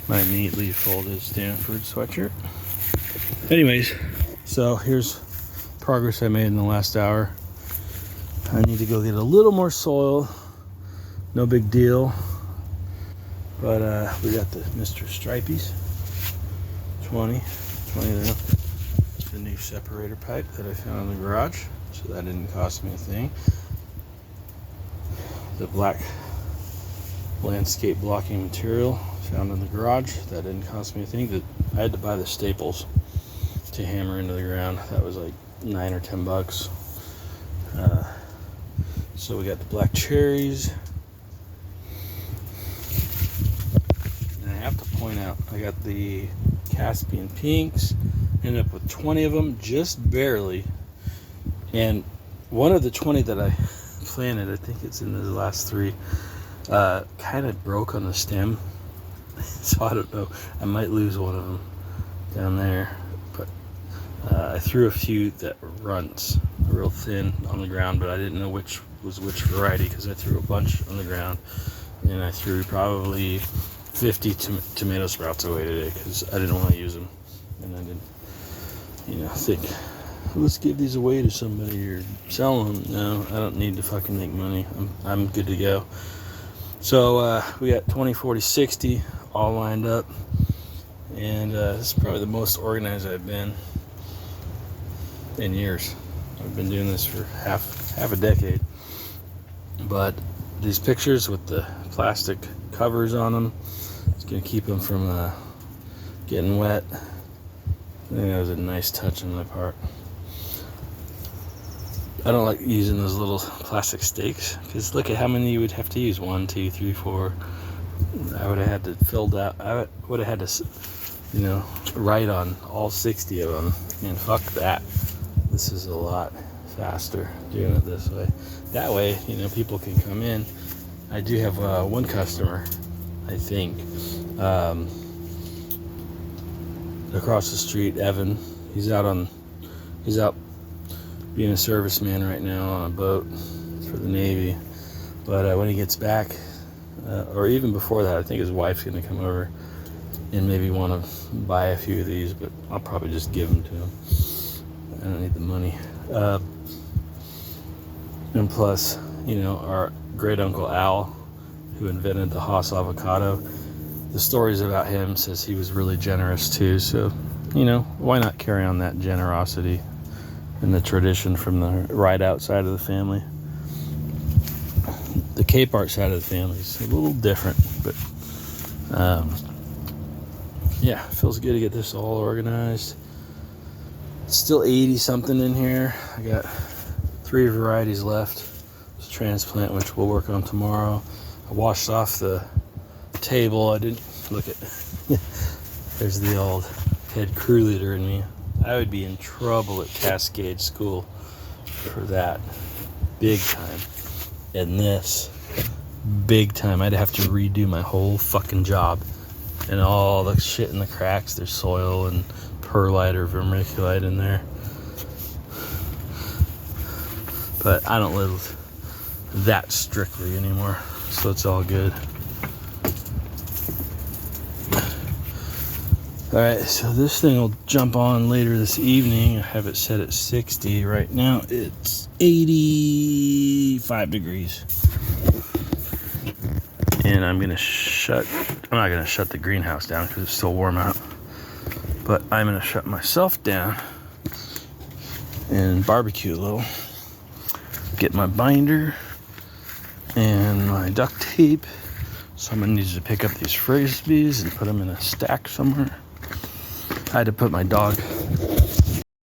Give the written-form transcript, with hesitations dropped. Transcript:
my neatly folded Stanford sweatshirt. Anyways, so here's progress I made in the last hour. I need to go get a little more soil. No big deal. But we got the Mr. Stripeys 20 there. The new separator pipe that I found in the garage, so that didn't cost me a thing. The black landscape blocking material found in the garage, that didn't cost me a thing. I had to buy the staples to hammer into the ground. That was like $9 or $10. So we got the black cherries. And I have to point out, I got the Caspian pinks. Ended up with 20 of them, just barely. And one of the 20 that I planted, I think it's in the last 3, kind of broke on the stem. So I don't know. I might lose one of them down there. But I threw a few that were runts, real thin on the ground, but I didn't know which was which variety because I threw a bunch on the ground. And I threw probably 50 tomato sprouts away today because I didn't want to use them. And I didn't, think, let's give these away to somebody or sell them. No, I don't need to fucking make money. I'm good to go. So we got 20, 40, 60 all lined up. And this is probably the most organized I've been in years. I've been doing this for half a decade. But these pictures with the plastic covers on them, it's going to keep them from getting wet. I think that was a nice touch on my part. I don't like using those little plastic stakes because look at how many you would have to use. 1, 2, 3, 4. I would have had to fill that. I would have had to, write on all 60 of them. And fuck that. This is a lot faster doing it this way. That way, people can come in. I do have one customer, I think. Across the street, Evan. He's out being a serviceman right now on a boat for the Navy. But when he gets back, or even before that, I think his wife's going to come over and maybe want to buy a few of these, but I'll probably just give them to him. I don't need the money. And plus, our great uncle Al, who invented the Haas avocado, the stories about him says he was really generous too. So, why not carry on that generosity and the tradition from the right outside of the family? The Cape Art side of the family is a little different, but yeah, it feels good to get this all organized. It's still 80 something in here. I got 3 varieties left. It's a transplant, which we'll work on tomorrow. I washed off the table. I didn't look at there's the old head crew leader in me. I would be in trouble at Cascade School for that, big time. And this, big time. I'd have to redo my whole fucking job. And all the shit in the cracks, there's soil and perlite or vermiculite in there. But I don't live that strictly anymore, so it's all good. Alright, so this thing will jump on later this evening. I have it set at 60. Right now it's 85 degrees. And I'm not going to shut the greenhouse down because it's still warm out. But I'm going to shut myself down and barbecue a little. Get my binder and my duct tape. Someone needs to pick up these Frisbees and put them in a stack somewhere. I had to put my dog